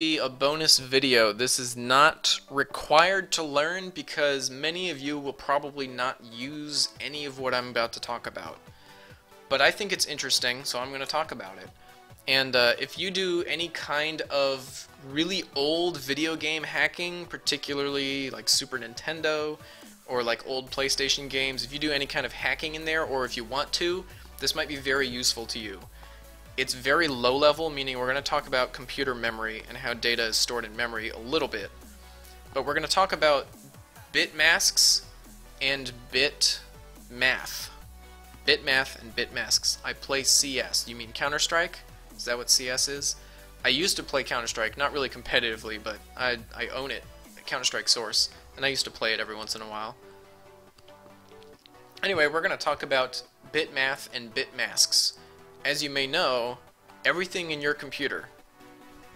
Be a bonus video. This is not required to learn because many of you will probably not use any of what I'm about to talk about. But I think it's interesting, so I'm going to talk about it. And if you do any kind of really old video game hacking, particularly like Super Nintendo or like old PlayStation games, if you do any kind of hacking in there, or if you want to, this might be very useful to you. It's very low level, meaning we're going to talk about computer memory and how data is stored in memory a little bit. But we're going to talk about bit masks and bit math. Bit math and bit masks. I play CS. You mean Counter-Strike? Is that what CS is? I used to play Counter-Strike, not really competitively, but I own it, Counter-Strike Source, and I used to play it every once in a while. Anyway, we're going to talk about bit math and bit masks. As you may know, everything in your computer,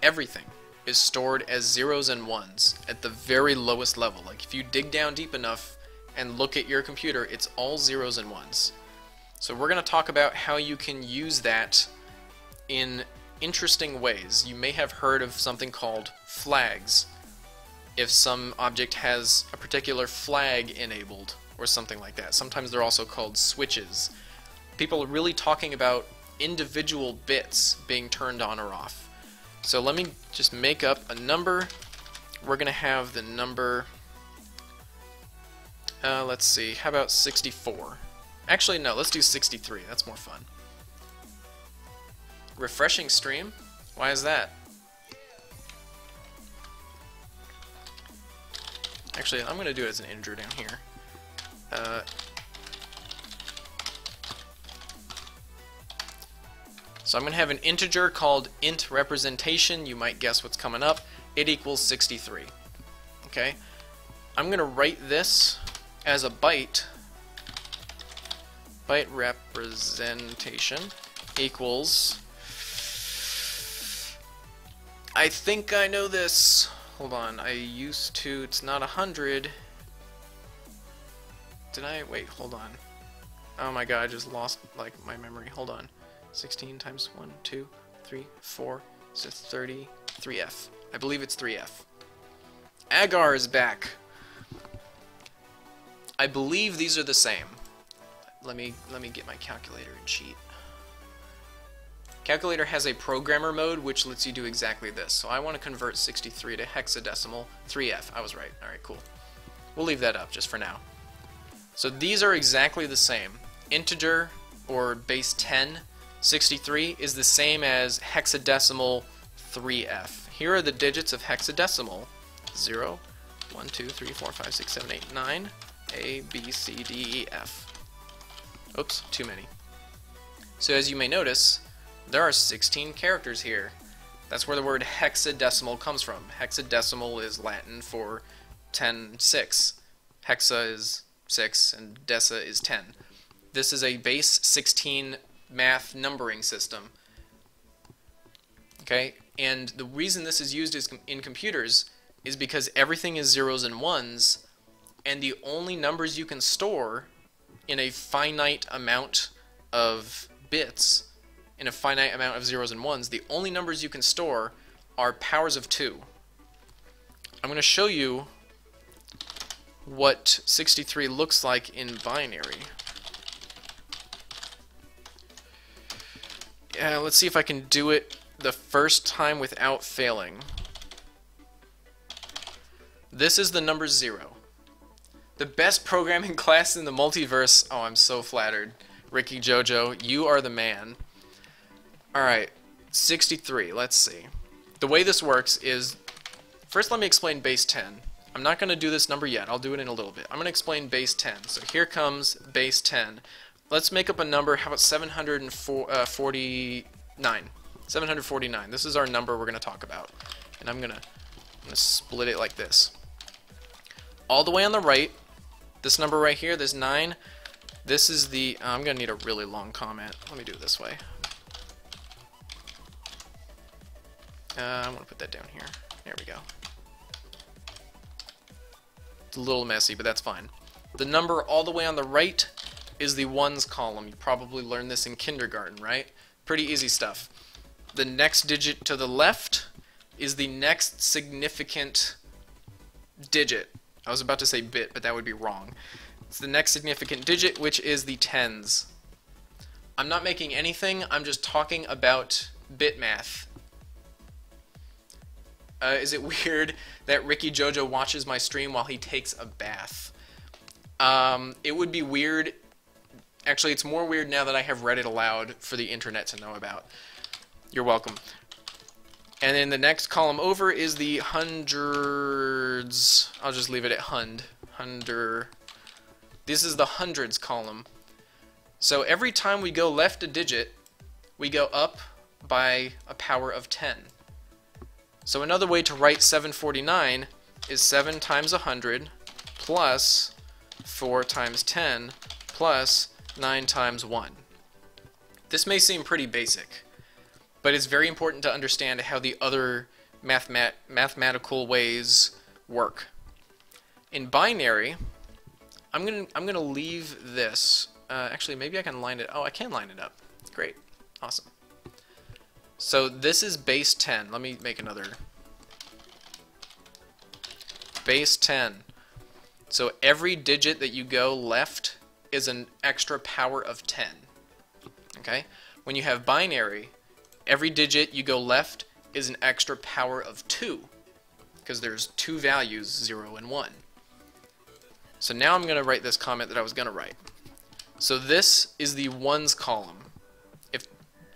everything, is stored as zeros and ones at the very lowest level. Like if you dig down deep enough and look at your computer, it's all zeros and ones. So we're going to talk about how you can use that in interesting ways. You may have heard of something called flags. If some object has a particular flag enabled or something like that. Sometimes they're also called switches. People are really talking about individual bits being turned on or off. So let me just make up a number. We're going to have the number, let's see, how about 64? Actually, no, let's do 63. That's more fun. Refreshing stream? Why is that? Actually, I'm going to do it as an integer down here. So I'm going to have an integer called int representation. You might guess what's coming up. It equals 63. Okay? I'm going to write this as a byte. Byte representation equals... I think I know this. Hold on. I used to... It's not 100. Did I? Wait, hold on. Oh my god, I just lost like my memory. Hold on. 16 times 1, 2, 3, 4, so 33F. I believe it's 3F. Agar is back. I believe these are the same. Let me get my calculator and cheat. Calculator has a programmer mode which lets you do exactly this. So I want to convert 63 to hexadecimal 3F. I was right. Alright, cool. We'll leave that up just for now. So these are exactly the same. Integer or base 10 63 is the same as hexadecimal 3F. Here are the digits of hexadecimal. 0, 1, 2, 3, 4, 5, 6, 7, 8, 9, A, B, C, D, E, F. Oops, too many. So as you may notice, there are 16 characters here. That's where the word hexadecimal comes from. Hexadecimal is Latin for 10, 6. Hexa is 6 and deca is 10. This is a base 16 math numbering system. Okay, and the reason this is used in computers is because everything is zeros and ones, and the only numbers you can store in a finite amount of bits, in a finite amount of zeros and ones, the only numbers you can store are powers of 2. I'm going to show you what 63 looks like in binary. Let's see if I can do it the first time without failing. This is the number 0. The best programming class in the multiverse. Oh, I'm so flattered. Ricky Jojo, you are the man. Alright, 63, let's see. The way this works is, first let me explain base 10. I'm not going to do this number yet, I'll do it in a little bit. I'm going to explain base 10. So here comes base 10. Let's make up a number. How about 749? 749. This is our number we're going to talk about. And I'm going to split it like this. All the way on the right, this number right here, this 9, this is the... I'm going to need a really long comment. Let me do it this way. I'm going to put that down here. There we go. It's a little messy, but that's fine. The number all the way on the right is the ones column. You probably learned this in kindergarten, right? Pretty easy stuff. The next digit to the left is the next significant digit. I was about to say bit, but that would be wrong. It's the next significant digit, which is the tens. I'm not making anything, I'm just talking about bit math. Is it weird that Ricky Jojo watches my stream while he takes a bath? It would be weird. Actually, it's more weird now that I have read it aloud for the internet to know about. You're welcome. And then the next column over is the hundreds. I'll just leave it at hundred. This is the hundreds column. So every time we go left a digit, we go up by a power of 10. So another way to write 749 is 7 times 100 plus 4 times 10 plus 9 times 1. This may seem pretty basic, but it's very important to understand how the other mathematical ways work. In binary, I'm gonna leave this. Actually, maybe I can line it. Oh, I can line it up. Great, awesome. So this is base 10. Let me make another. Base 10. So every digit that you go left is an extra power of 10. Okay? When you have binary, every digit you go left is an extra power of 2, because there's two values, 0 and 1. So now I'm going to write this comment that I was going to write. So this is the ones column. If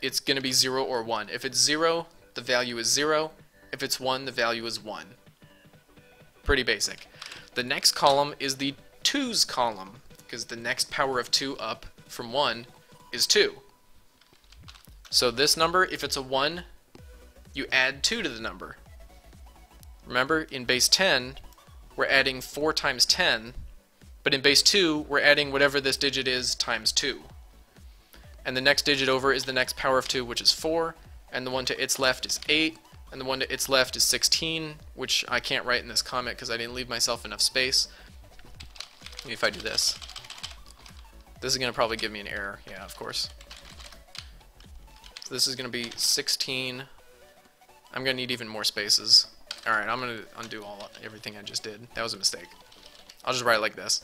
it's going to be 0 or 1. If it's 0, the value is 0. If it's 1, the value is 1. Pretty basic. The next column is the twos column, because the next power of 2 up from 1 is 2. So this number, if it's a 1, you add 2 to the number. Remember, in base 10, we're adding 4 times 10, but in base 2, we're adding whatever this digit is times 2. And the next digit over is the next power of 2, which is 4, and the one to its left is 8, and the one to its left is 16, which I can't write in this comment because I didn't leave myself enough space. Maybe if I do this. This is going to probably give me an error. Yeah, of course. So this is going to be 16. I'm going to need even more spaces. Alright, I'm going to undo everything I just did. That was a mistake. I'll just write it like this.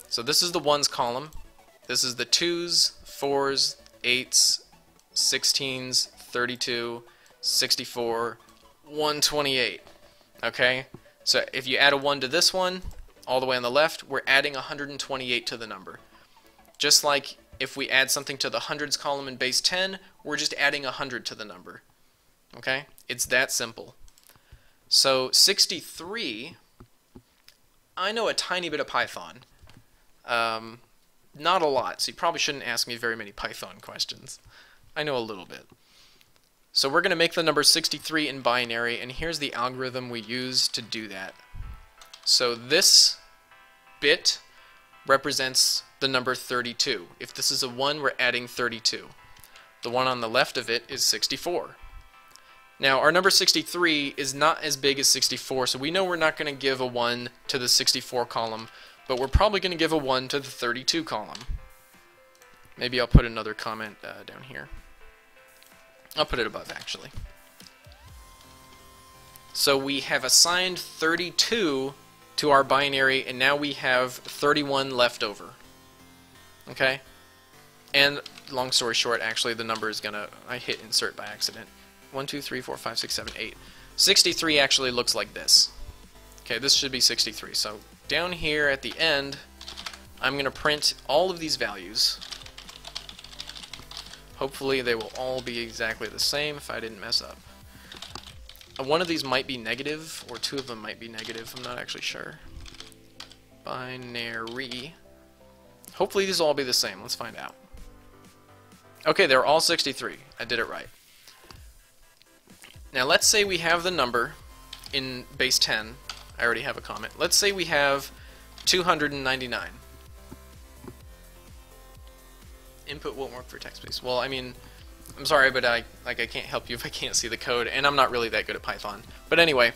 So this is the ones column. This is the 2s, 4s, 8s, 16s, 32, 64, 128. Okay? So if you add a 1 to this one, all the way on the left, we're adding 128 to the number. Just like if we add something to the hundreds column in base 10, we're just adding 100 to the number. Okay? It's that simple. So 63, I know a tiny bit of Python. Not a lot, so you probably shouldn't ask me very many Python questions. I know a little bit. So we're going to make the number 63 in binary, and here's the algorithm we use to do that. So this bit represents the number 32. If this is a 1, we're adding 32. The one on the left of it is 64. Now, our number 63 is not as big as 64, so we know we're not going to give a 1 to the 64 column, but we're probably going to give a 1 to the 32 column. Maybe I'll put another comment down here. I'll put it above, actually. So we have assigned 32 to our binary, and now we have 31 left over. Okay? And long story short, actually, the number is gonna... I hit insert by accident. 1, 2, 3, 4, 5, 6, 7, 8. 63 actually looks like this. Okay, this should be 63. So down here at the end, I'm going to print all of these values. Hopefully they will all be exactly the same if I didn't mess up. One of these might be negative, or two of them might be negative. I'm not actually sure. Binary. Hopefully these will all be the same. Let's find out. Okay, they're all 63. I did it right. Now let's say we have the number in base 10. I already have a comment. Let's say we have 299. Input won't work for text-based. Well, I mean, I'm sorry, but I can't help you if I can't see the code, and I'm not really that good at Python. But anyway,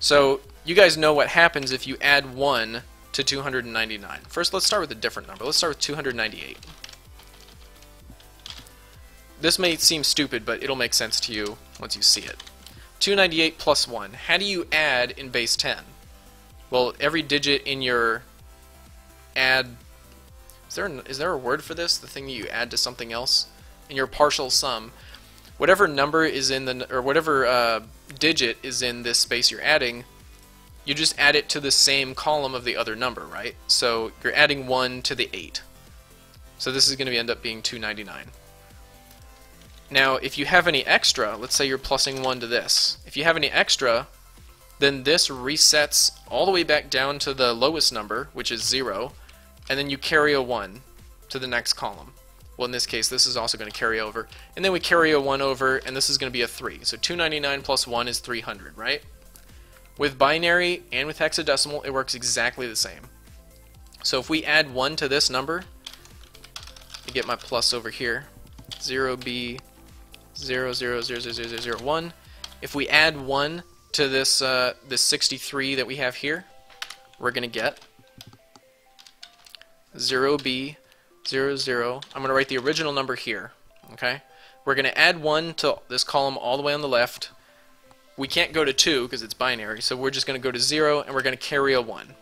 so you guys know what happens if you add 1 to 299. First, let's start with a different number. Let's start with 298. This may seem stupid, but it'll make sense to you once you see it. 298 plus 1. How do you add in base 10? Well, every digit in your add... Is there a word for this? The thing that you add to something else? In your partial sum. Whatever number is in the... or whatever digit is in this space you're adding, you just add it to the same column of the other number, right? So you're adding 1 to the 8. So this is going to end up being 299. Now, if you have any extra, let's say you're plussing 1 to this. If you have any extra, then this resets all the way back down to the lowest number, which is 0, and then you carry a 1 to the next column. Well, in this case, this is also going to carry over. And then we carry a 1 over, and this is going to be a 3. So 299 plus 1 is 300, right? With binary and with hexadecimal, it works exactly the same. So if we add 1 to this number, I get my plus over here, 0b 0000001. If we add 1 to this this 63 that we have here, we're going to get 0b 00. I'm going to write the original number here. Okay, we're going to add 1 to this column all the way on the left. We can't go to 2 because it's binary, so we're just going to go to 0 and we're going to carry a 1.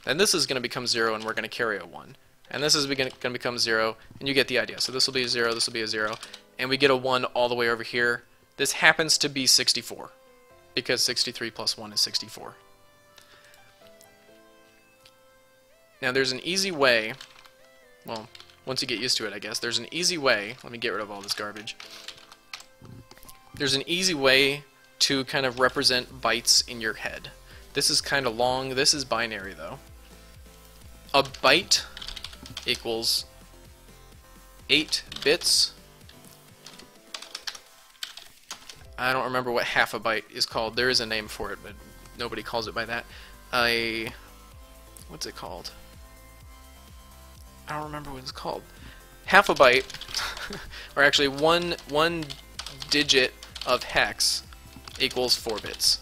Then this is going to become 0 and we're going to carry a 1. And this is going to become 0, and you get the idea. So this will be a 0, this will be a 0, and we get a 1 all the way over here. This happens to be 64, because 63 plus 1 is 64. Now there's an easy way, well, once you get used to it, I guess, there's an easy way, let me get rid of all this garbage. There's an easy way to kind of represent bytes in your head. This is kind of long, this is binary though. A byte equals 8 bits. I don't remember what half a byte is called. There is a name for it, but nobody calls it by that. What's it called? I don't remember what it's called. Half a byte, or actually one digit of hex equals 4 bits.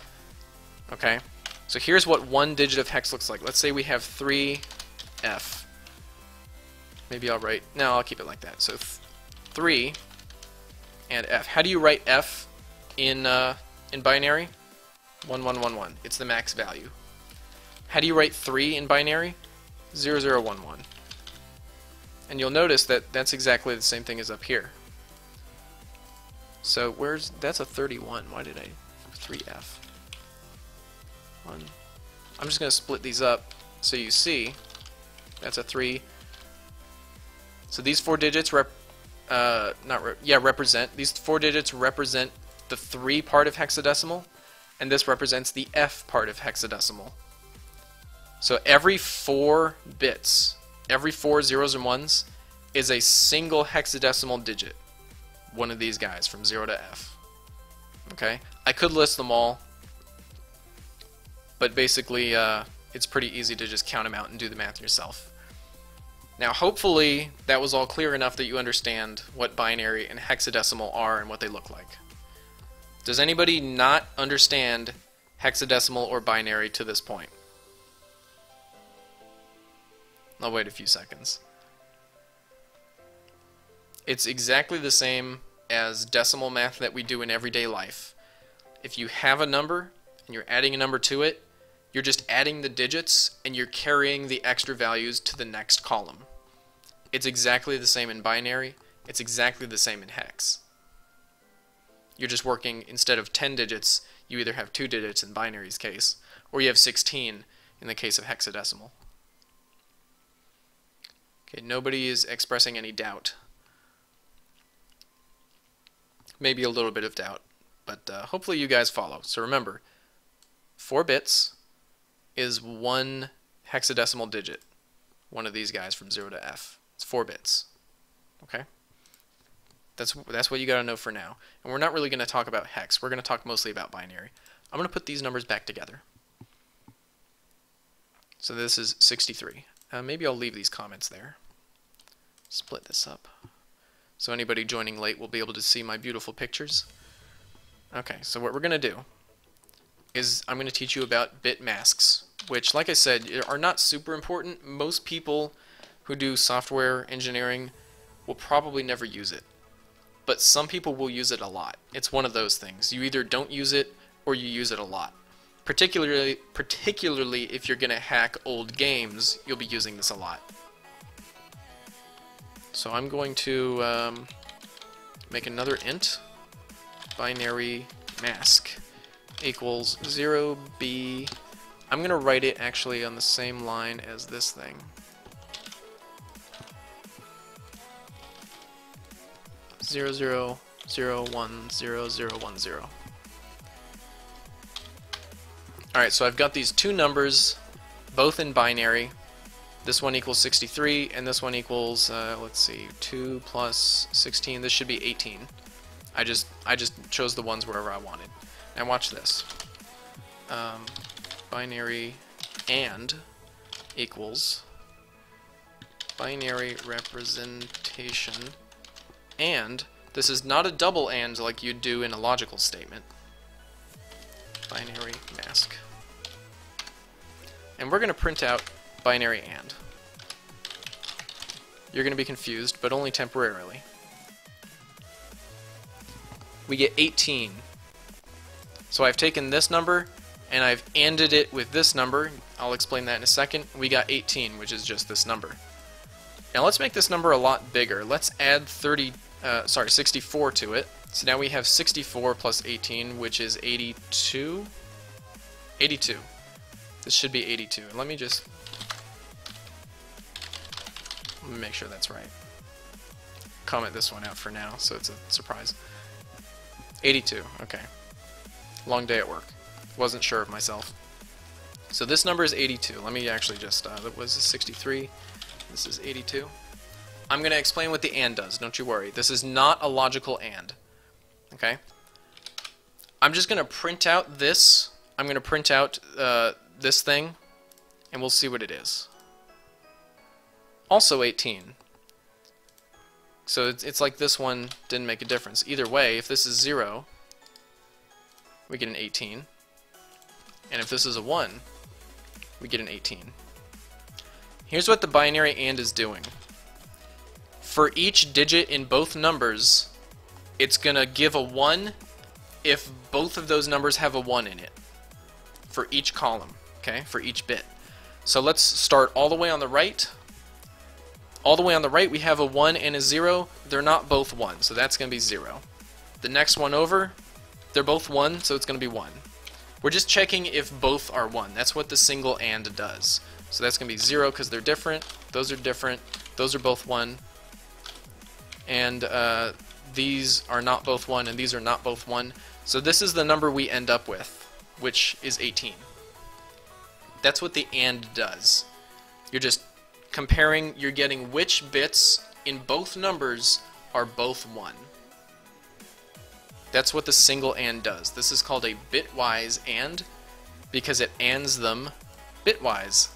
Okay? So here's what one digit of hex looks like. Let's say we have 3F. Maybe I'll write... No, I'll keep it like that. So 3 and F. How do you write F in binary? 1111. It's the max value. How do you write 3 in binary? 0011. And you'll notice that that's exactly the same thing as up here. So that's a 31. Why did I 3F? 1. I'm just going to split these up so you see. That's a 3. So these 4 digits represent these 4 digits represent the 3 part of hexadecimal, and this represents the F part of hexadecimal. So every 4 bits, every 4 zeros and ones, is a single hexadecimal digit. One of these guys from 0 to F. Okay? I could list them all, but basically it's pretty easy to just count them out and do the math yourself. Now hopefully that was all clear enough that you understand what binary and hexadecimal are and what they look like. Does anybody not understand hexadecimal or binary to this point? I'll wait a few seconds. It's exactly the same as decimal math that we do in everyday life. If you have a number and you're adding a number to it, you're just adding the digits and you're carrying the extra values to the next column. It's exactly the same in binary. It's exactly the same in hex. You're just working, instead of 10 digits, you either have 2 digits in binary's case, or you have 16 in the case of hexadecimal. Okay, nobody is expressing any doubt. Maybe a little bit of doubt, but hopefully you guys follow. So remember, 4 bits is 1 hexadecimal digit. One of these guys from 0 to F. It's 4 bits. Okay? That's what you got to know for now. And we're not really going to talk about hex. We're going to talk mostly about binary. I'm going to put these numbers back together. So this is 63. Maybe I'll leave these comments there. Split this up. So anybody joining late will be able to see my beautiful pictures. Okay, so what we're going to do is I'm going to teach you about bit masks, which, like I said, are not super important. Most people who do software engineering will probably never use it. But some people will use it a lot. It's one of those things. You either don't use it or you use it a lot. Particularly if you're going to hack old games, you'll be using this a lot. So I'm going to make another int, binary mask equals 0b. I'm going to write it actually on the same line as this thing. 00010010. Alright, so I've got these two numbers, both in binary. This one equals 63, and this one equals, let's see, 2 plus 16. This should be 18. I just chose the ones wherever I wanted. Now watch this. Binary and equals binary representation, and this is not a double and like you'd do in a logical statement. Binary mask. And we're going to print out binary and. You're going to be confused, but only temporarily. We get 18. So I've taken this number and I've ANDed it with this number. I'll explain that in a second. We got 18, which is just this number. Now let's make this number a lot bigger. Let's add 64 to it. So now we have 64 plus 18, which is 82. 82. This should be 82. Let me make sure that's right. Comment this one out for now, so it's a surprise. 82. Okay. Long day at work. Wasn't sure of myself. So this number is 82. Let me actually just, that was 63. This is 82. I'm going to explain what the AND does, don't you worry. This is not a logical AND. Okay? I'm just going to print out this. I'm going to print out this thing, and we'll see what it is. Also 18. So it's like this one didn't make a difference. Either way, if this is 0, we get an 18. And if this is a 1, we get an 18. Here's what the binary AND is doing. For each digit in both numbers, it's going to give a 1 if both of those numbers have a 1 in it. For each column, okay? For each bit. So let's start all the way on the right. All the way on the right, we have a 1 and a 0. They're not both 1, so that's going to be 0. The next one over, they're both 1, so it's going to be 1. We're just checking if both are 1. That's what the single AND does. So that's going to be 0 because they're different. Those are different. Those are both 1. And these are not both 1, and these are not both 1. So this is the number we end up with, which is 18. That's what the AND does. You're just comparing, you're getting which bits in both numbers are both 1. That's what the single AND does. This is called a bitwise AND because it ANDs them bitwise.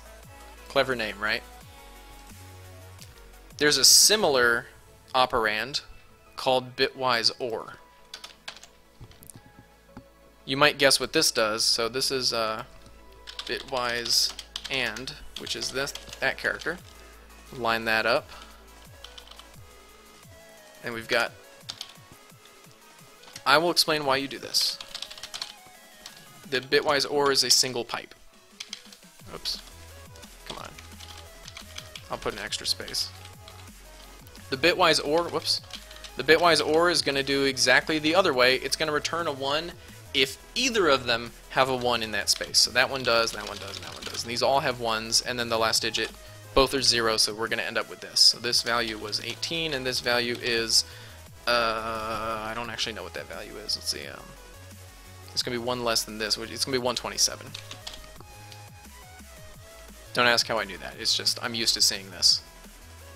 Clever name, right? There's a similar operand called bitwise OR. You might guess what this does. So this is bitwise AND, which is that character. Line that up. And we've got, I will explain why you do this. The bitwise OR is a single pipe. Oops. Come on. I'll put an extra space. The bitwise OR, whoops. The bitwise OR is going to do exactly the other way. It's going to return a 1 if either of them have a 1 in that space. So that one does, that one does, and that one does. And these all have 1s, and then the last digit, both are 0, so we're going to end up with this. So this value was 18, and this value is, I don't actually know what that value is. Let's see. It's going to be 1 less than this, which it's going to be 127. Don't ask how I knew that. It's just, I'm used to seeing this.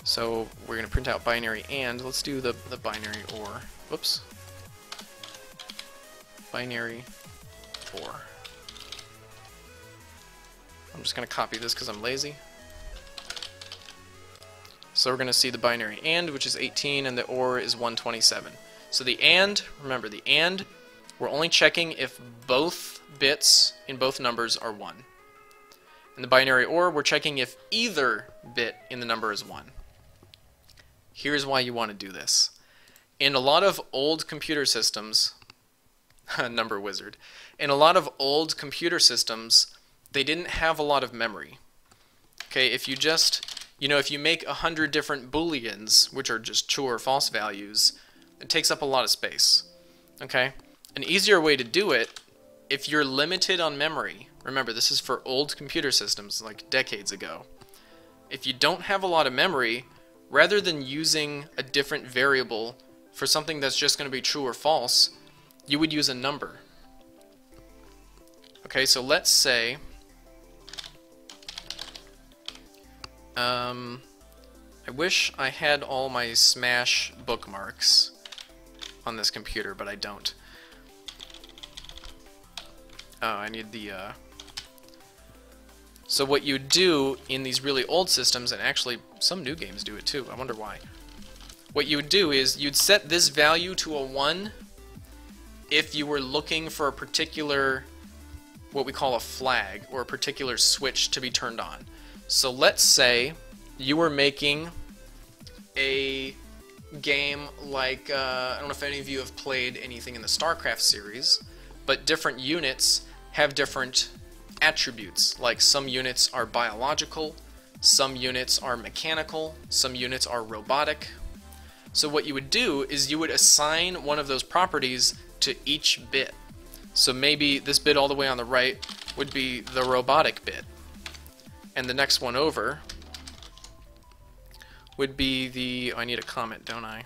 So we're going to print out binary AND. Let's do the binary OR. Whoops. Binary OR. I'm just going to copy this because I'm lazy. So we're going to see the binary AND, which is 18, and the OR is 127. So the AND, remember the AND, we're only checking if both bits in both numbers are 1. In the binary OR, we're checking if either bit in the number is 1. Here's why you want to do this. In a lot of old computer systems, number wizard. In a lot of old computer systems, they didn't have a lot of memory. Okay, if you just, if you make 100 different booleans, which are just true or false values, it takes up a lot of space. Okay, an easier way to do it, if you're limited on memory, remember this is for old computer systems like decades ago. If you don't have a lot of memory, rather than using a different variable for something that's just going to be true or false, you would use a number. Okay, so let's say I wish I had all my Smash bookmarks on this computer, but I don't. Oh, I need the so what you do in these really old systems, and actually some new games do it too, I wonder why. What you would do is you'd set this value to a 1 if you were looking for a particular, what we call a flag, or a particular switch to be turned on. So let's say you were making a game like, I don't know if any of you have played anything in the StarCraft series, but different units have different attributes. Like some units are biological, some units are mechanical, some units are robotic. So what you would do is you would assign one of those properties to each bit. So maybe this bit all the way on the right would be the robotic bit, and the next one over would be the, oh, I need a comment, don't I?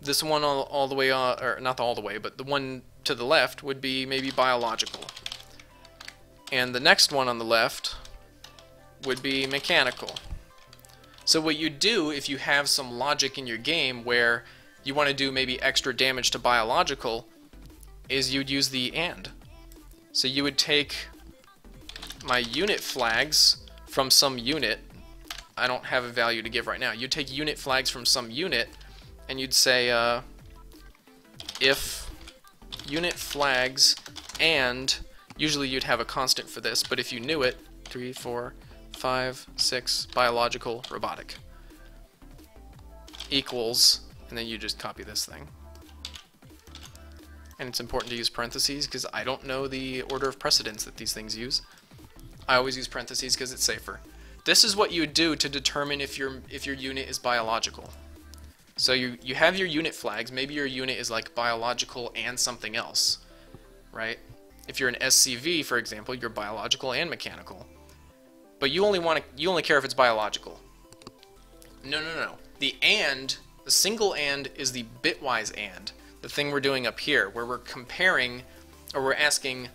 This one all the way, or not all the way, but the one to the left would be maybe biological. And the next one on the left would be mechanical. So what you do if you have some logic in your game where you want to do maybe extra damage to biological is you'd use the AND. So you would take my unit flags from some unit. I don't have a value to give right now. You'd take unit flags from some unit and you'd say if unit flags and, usually you'd have a constant for this, but if you knew it, 3, 4, 5, 6, biological, robotic, equals, and then you just copy this thing. And it's important to use parentheses because I don't know the order of precedence that these things use. I always use parentheses because it's safer. This is what you would do to determine if your unit is biological. So you have your unit flags. Maybe your unit is like biological and something else, right? If you're an SCV, for example, you're biological and mechanical. But you only care if it's biological. No. The single AND is the bitwise AND, the thing we're doing up here, where we're comparing, or we're asking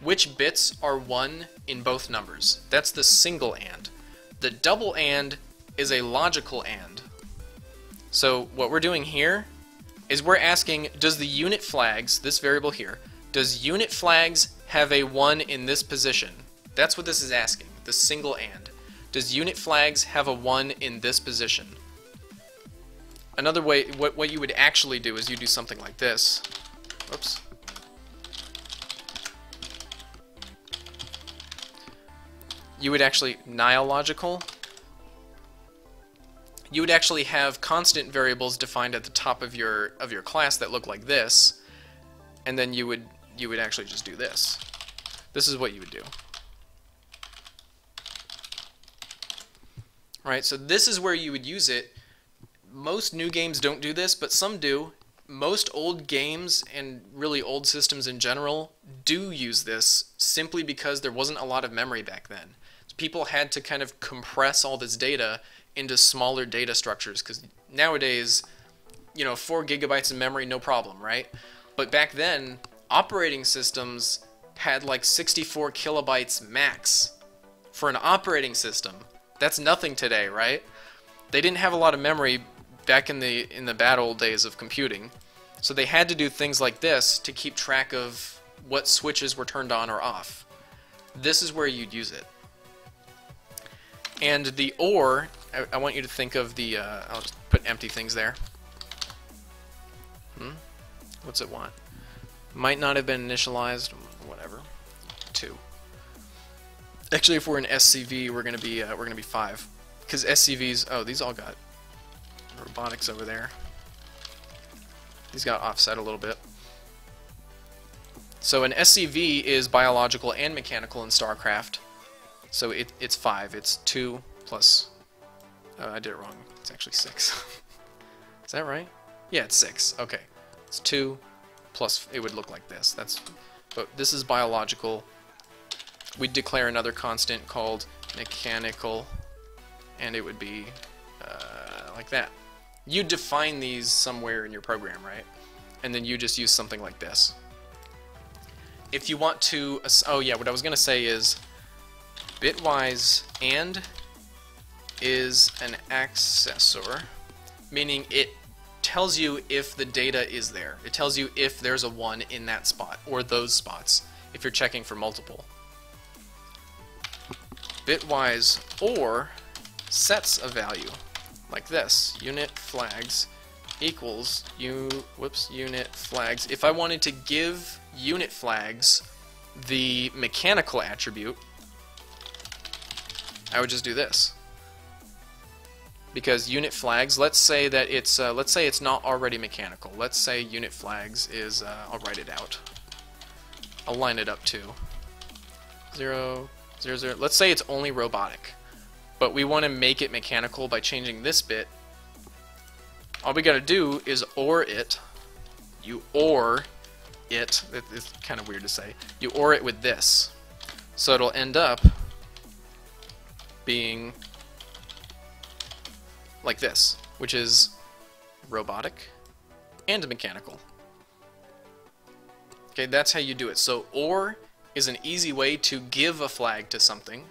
which bits are 1 in both numbers. That's the single AND. The double AND is a logical AND. So what we're doing here is we're asking, does the unit flags, this variable here, does unit flags have a 1 in this position? That's what this is asking, the single AND. Does unit flags have a 1 in this position? Another way, what you would actually do is you do something like this. Oops. You would actually, nihilological, you would actually have constant variables defined at the top of your class that look like this, and then you would actually just do this. This is what you would do. Right, so this is where you would use it. Most new games don't do this, but some do. Most old games and really old systems in general do use this simply because there wasn't a lot of memory back then. So people had to kind of compress all this data into smaller data structures, because nowadays, 4 gigabytes of memory, no problem, right? But back then, operating systems had like 64 kilobytes max for an operating system. That's nothing today, right? They didn't have a lot of memory back in the bad old days of computing, so they had to do things like this to keep track of what switches were turned on or off. This is where you'd use it. And the OR, I want you to think of the, I'll just put empty things there. What's it want? Might not have been initialized, whatever. 2. Actually, if we're in SCV, we're gonna be 5, because SCVs. Oh, these all got robotics over there. These got offset a little bit. So an SCV is biological and mechanical in StarCraft. So it's 5. It's 2 plus... Oh, I did it wrong. It's actually 6. Is that right? Yeah, it's 6. Okay. It's 2 plus... It would look like this. But this is biological. We'd declare another constant called mechanical, and it would be like that. You define these somewhere in your program, right? And then you just use something like this. If you want to... Oh yeah, what I was going to say is Bitwise AND is an accessor, meaning it tells you if the data is there. It tells you if there's a 1 in that spot, or those spots, if you're checking for multiple. Bitwise OR sets a value, like this. Unit flags equals unit flags. If I wanted to give unit flags the mechanical attribute, I would just do this. Because unit flags, let's say that it's not already mechanical. Let's say unit flags is I'll write it out. I'll line it up to 0, 0, 0. Let's say it's only robotic, but we want to make it mechanical by changing this bit. All we gotta do is OR it. You OR it. It's kind of weird to say. You OR it with this, so it'll end up being like this, which is robotic and mechanical. Okay, that's how you do it. So OR is an easy way to give a flag to something,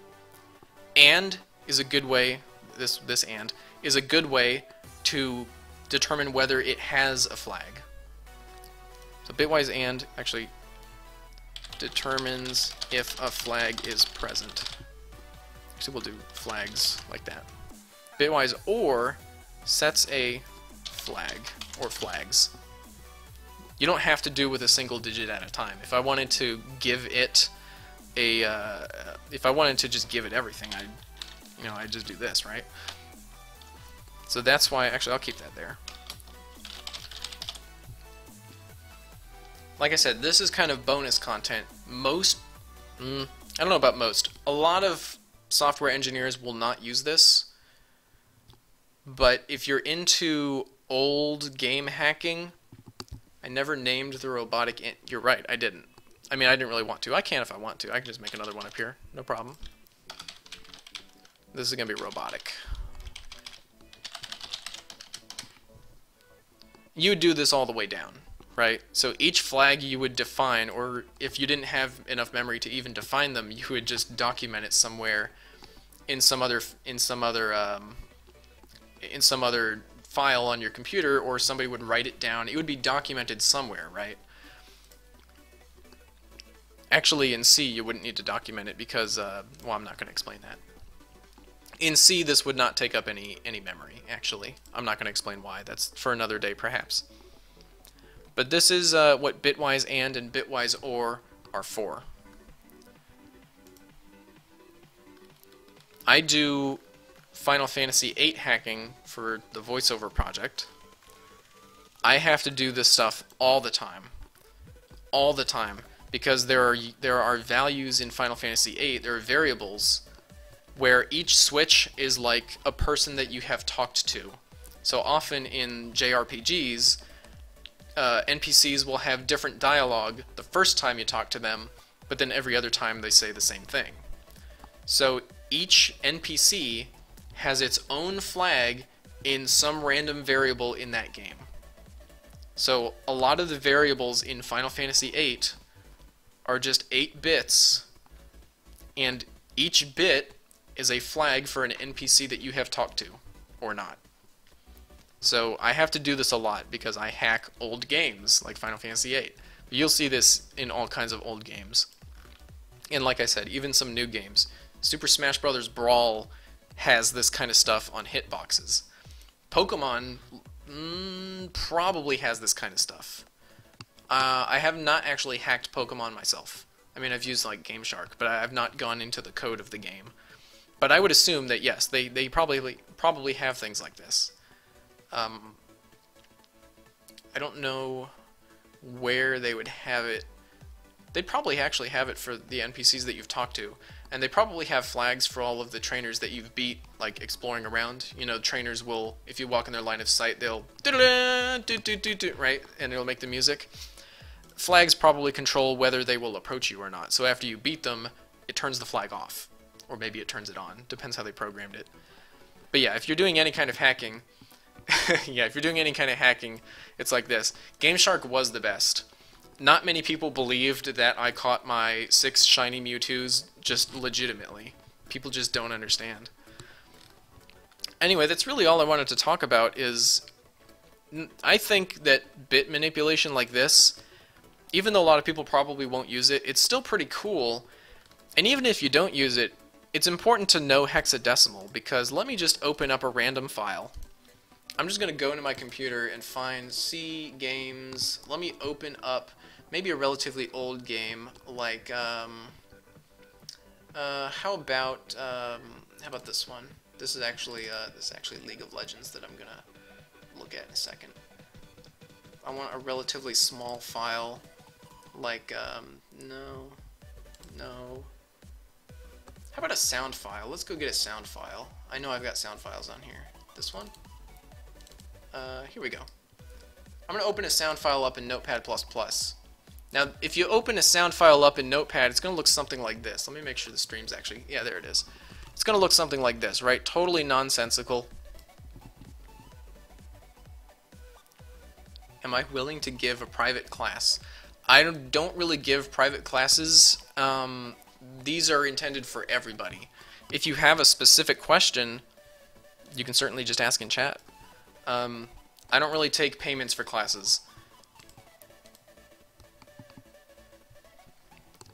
and is a good way, this and is a good way to determine whether it has a flag. So Bitwise AND actually determines if a flag is present. Actually, we'll do flags like that. Bitwise OR sets a flag, or flags. You don't have to do with a single digit at a time. If I wanted to give it a, if I wanted to just give it everything, I'd just do this, right? So that's why, actually, I'll keep that there. Like I said, this is kind of bonus content. I don't know about most. A lot of software engineers will not use this. But if you're into old game hacking, I never named the robotic... You're right, I didn't. I mean, I didn't really want to. I can if I want to. I can just make another one up here. No problem. This is going to be robotic. You would do this all the way down, right? So each flag you would define, or if you didn't have enough memory to even define them, you would just document it somewhere in some other file on your computer, or somebody would write it down. It would be documented somewhere, right? Actually, in C, you wouldn't need to document it because, well, I'm not going to explain that. In C, this would not take up any memory, actually. I'm not going to explain why. That's for another day, perhaps. But this is what Bitwise AND and Bitwise OR are for. I do Final Fantasy VIII hacking for the voiceover project. I have to do this stuff all the time. All the time. Because there are values in Final Fantasy VIII, there are variables, where each switch is like a person that you have talked to. So often in JRPGs, NPCs will have different dialogue the first time you talk to them, but then every other time they say the same thing. So each NPC has its own flag in some random variable in that game. So a lot of the variables in Final Fantasy VIII are just 8 bits, and each bit is a flag for an NPC that you have talked to, or not. So I have to do this a lot because I hack old games like Final Fantasy VIII. But you'll see this in all kinds of old games. And like I said, even some new games. Super Smash Bros. Brawl has this kind of stuff on hitboxes. Pokemon probably has this kind of stuff. I have not actually hacked Pokemon myself. I mean, I've used like Game Shark, but I've not gone into the code of the game. But I would assume that yes, they probably have things like this. I don't know where they would have it. They'd probably actually have it for the NPCs that you've talked to, and they probably have flags for all of the trainers that you've beat, like exploring around. You know, trainers will, if you walk in their line of sight, they'll right, and it'll make the music. Flags probably control whether they will approach you or not. So after you beat them, it turns the flag off, or maybe it turns it on. Depends how they programmed it. But yeah, if you're doing any kind of hacking, it's like this. GameShark was the best. Not many people believed that I caught my 6 shiny Mewtwo's just legitimately. People just don't understand. Anyway, that's really all I wanted to talk about. Is I think that bit manipulation like this, even though a lot of people probably won't use it, it's still pretty cool. And even if you don't use it, it's important to know hexadecimal, because let me just open up a random file. I'm just going to go into my computer and find C games. Let me open up maybe a relatively old game, like how about this one? This is actually League of Legends that I'm gonna look at in a second. I want a relatively small file, like no. How about a sound file? Let's go get a sound file. I know I've got sound files on here. This one? Here we go. I'm gonna open a sound file up in Notepad++. Now, if you open a sound file up in Notepad, it's going to look something like this. Let me make sure the stream's actually... Yeah, there it is. It's going to look something like this, right? Totally nonsensical. Am I willing to give a private class? I don't really give private classes. These are intended for everybody. If you have a specific question, you can certainly just ask in chat. I don't really take payments for classes.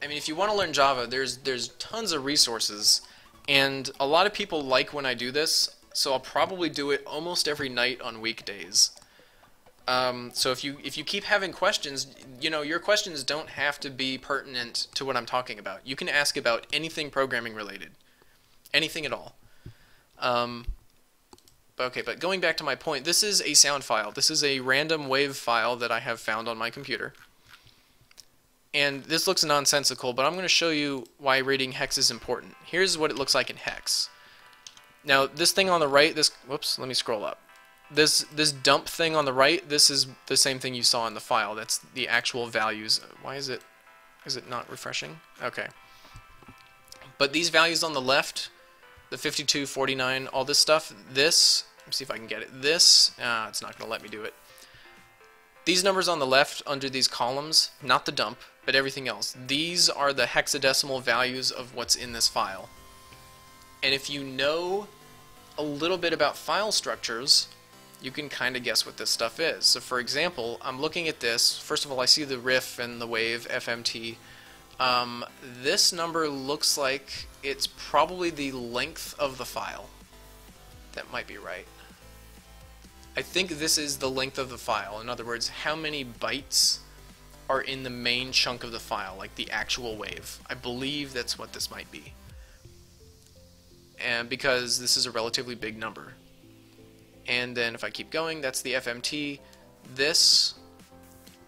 I mean, if you want to learn Java, there's tons of resources, and a lot of people like when I do this, so I'll probably do it almost every night on weekdays. So if you keep having questions, you know, your questions don't have to be pertinent to what I'm talking about. You can ask about anything programming related, anything at all. Okay, but going back to my point, this is a sound file. This is a random wave file that I have found on my computer. And this looks nonsensical, but I'm going to show you why reading hex is important. Here's what it looks like in hex. Now, this thing on the right, whoops, let me scroll up. This dump thing on the right, this is the same thing you saw in the file. That's the actual values. Why is it not refreshing? Okay. But these values on the left, the 52, 49, all this stuff, this, let me see if I can get it. This, it's not going to let me do it. These numbers on the left under these columns, not the dump, but everything else, these are the hexadecimal values of what's in this file. And if you know a little bit about file structures, you can kind of guess what this stuff is. So for example, I'm looking at this. First of all, I see the riff and the wave, FMT. This number looks like it's probably the length of the file. That might be right. I think this is the length of the file. In other words, how many bytes are in the main chunk of the file, like the actual wave. I believe that's what this might be. And because this is a relatively big number. And then if I keep going, that's the FMT. This,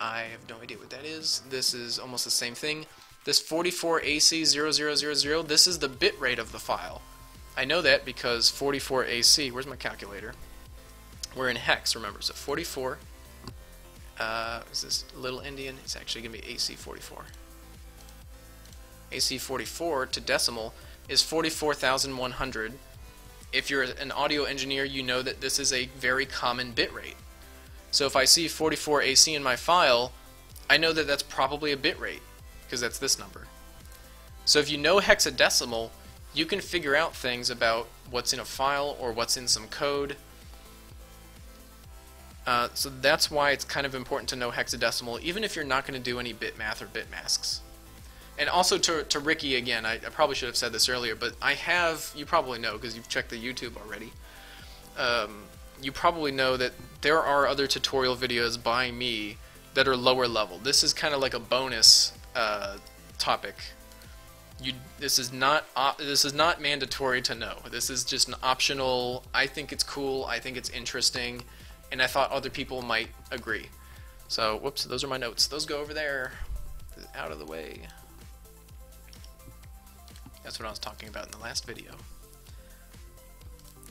I have no idea what that is. This is almost the same thing. This 44AC0000, this is the bit rate of the file. I know that because 44AC, where's my calculator? We're in hex, remember, so 44, is this little endian? It's actually going to be AC44. AC44 to decimal is 44,100. If you're an audio engineer, you know that this is a very common bit rate. So if I see 44AC in my file, I know that that's probably a bit rate, because that's this number. So if you know hexadecimal, you can figure out things about what's in a file or what's in some code. So that's why it's kind of important to know hexadecimal, even if you're not going to do any bit math or bit masks. And also to Ricky again, I probably should have said this earlier, but I have, you probably know because you've checked the YouTube already, you probably know that there are other tutorial videos by me that are lower level. This is kind of like a bonus topic. This is not mandatory to know. This is just an optional. I think it's cool. I think it's interesting, and I thought other people might agree. So, whoops, those are my notes. Those go over there, out of the way. That's what I was talking about in the last video.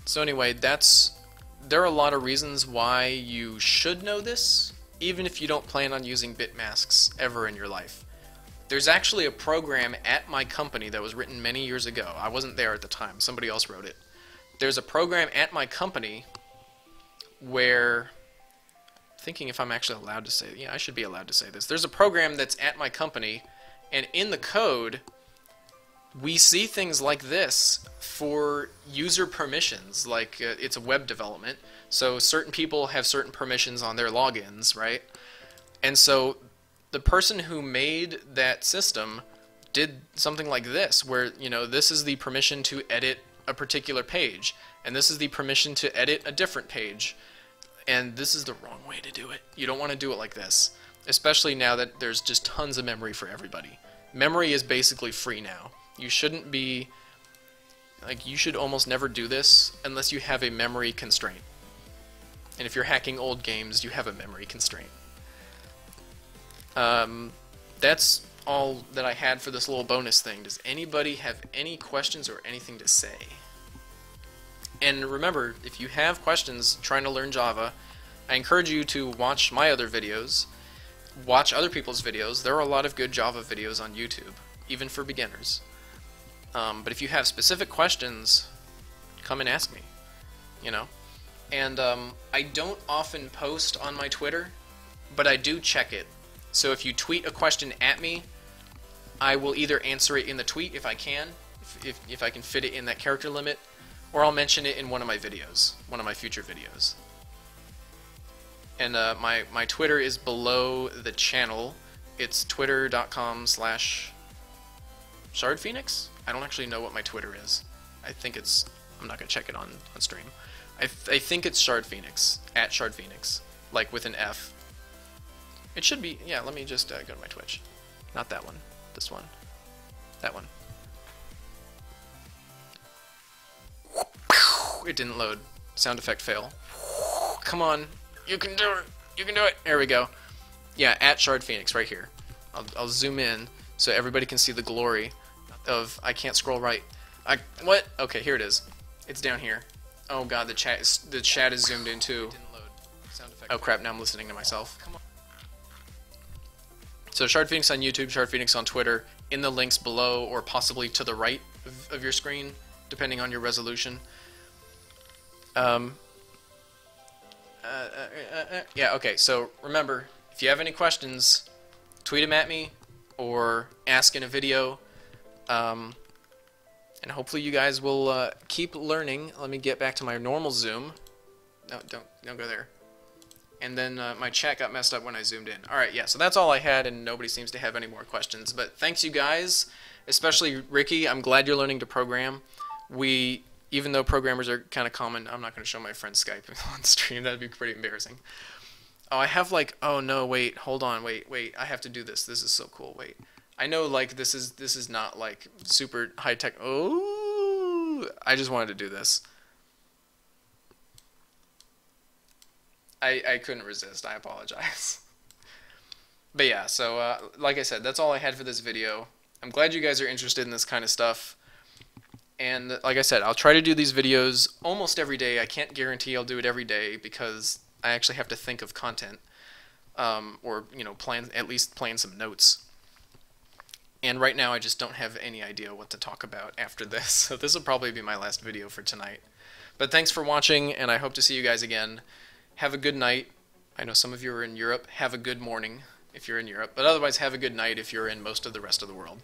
So anyway, there are a lot of reasons why you should know this, even if you don't plan on using bit masks ever in your life. There's actually a program at my company that was written many years ago. I wasn't there at the time. Somebody else wrote it. There's a program at my company where, thinking if I'm actually allowed to say, yeah, I should be allowed to say this. There's a program that's at my company, and in the code, we see things like this for user permissions, like it's a web development. So certain people have certain permissions on their logins, right? And so the person who made that system did something like this, where, you know, this is the permission to edit a particular page, and this is the permission to edit a different page, and this is the wrong way to do it. You don't want to do it like this, especially now that there's just tons of memory for everybody. Memory is basically free now. You shouldn't be, like, you should almost never do this unless you have a memory constraint. And if you're hacking old games, you have a memory constraint. That's all that I had for this little bonus thing. Does anybody have any questions or anything to say? And remember, if you have questions trying to learn Java, I encourage you to watch my other videos, watch other people's videos. There are a lot of good Java videos on YouTube, even for beginners. But if you have specific questions, come and ask me, you know. And I don't often post on my Twitter, but I do check it. So if you tweet a question at me, I will either answer it in the tweet if I can, if I can fit it in that character limit, or I'll mention it in one of my videos, one of my future videos. And my Twitter is below the channel. It's twitter.com/ShardPhoenix. I don't actually know what my Twitter is. I think it's, I'm not going to check it on stream. I think it's ShardPhoenix, at ShardPhoenix, like with an F. It should be, yeah, let me just go to my Twitch. Not that one, this one, that one. It didn't load. Sound effect fail. Come on, you can do it, you can do it. There we go. Yeah, at ShardPhoenix, right here. I'll zoom in so everybody can see the glory of, I can't scroll right. What? Okay, here it is. It's down here. Oh god, the chat is zoomed in too. Oh crap, now I'm listening to myself. So ShardPhoenix on YouTube, ShardPhoenix on Twitter, in the links below or possibly to the right of your screen, depending on your resolution. Yeah, okay, so remember, if you have any questions, tweet them at me or ask in a video. And hopefully you guys will keep learning. Let me get back to my normal zoom. No, don't go there. And then my chat got messed up when I zoomed in. Alright, yeah, so that's all I had, and nobody seems to have any more questions. But thanks you guys, especially Ricky. I'm glad you're learning to program. Even though programmers are kind of common, I'm not going to show my friend's Skype on stream. That'd be pretty embarrassing. Oh, I have like, oh no, wait, hold on, wait, I have to do this. This is so cool, wait. I know like this is not like super high tech. Oh, I just wanted to do this. I couldn't resist. I apologize. But yeah, so like I said, that's all I had for this video. I'm glad you guys are interested in this kind of stuff. And like I said, I'll try to do these videos almost every day. I can't guarantee I'll do it every day because I actually have to think of content, or you know, at least plan some notes. And right now I just don't have any idea what to talk about after this. So this will probably be my last video for tonight. But thanks for watching, and I hope to see you guys again. Have a good night. I know some of you are in Europe. Have a good morning if you're in Europe. But otherwise, have a good night if you're in most of the rest of the world.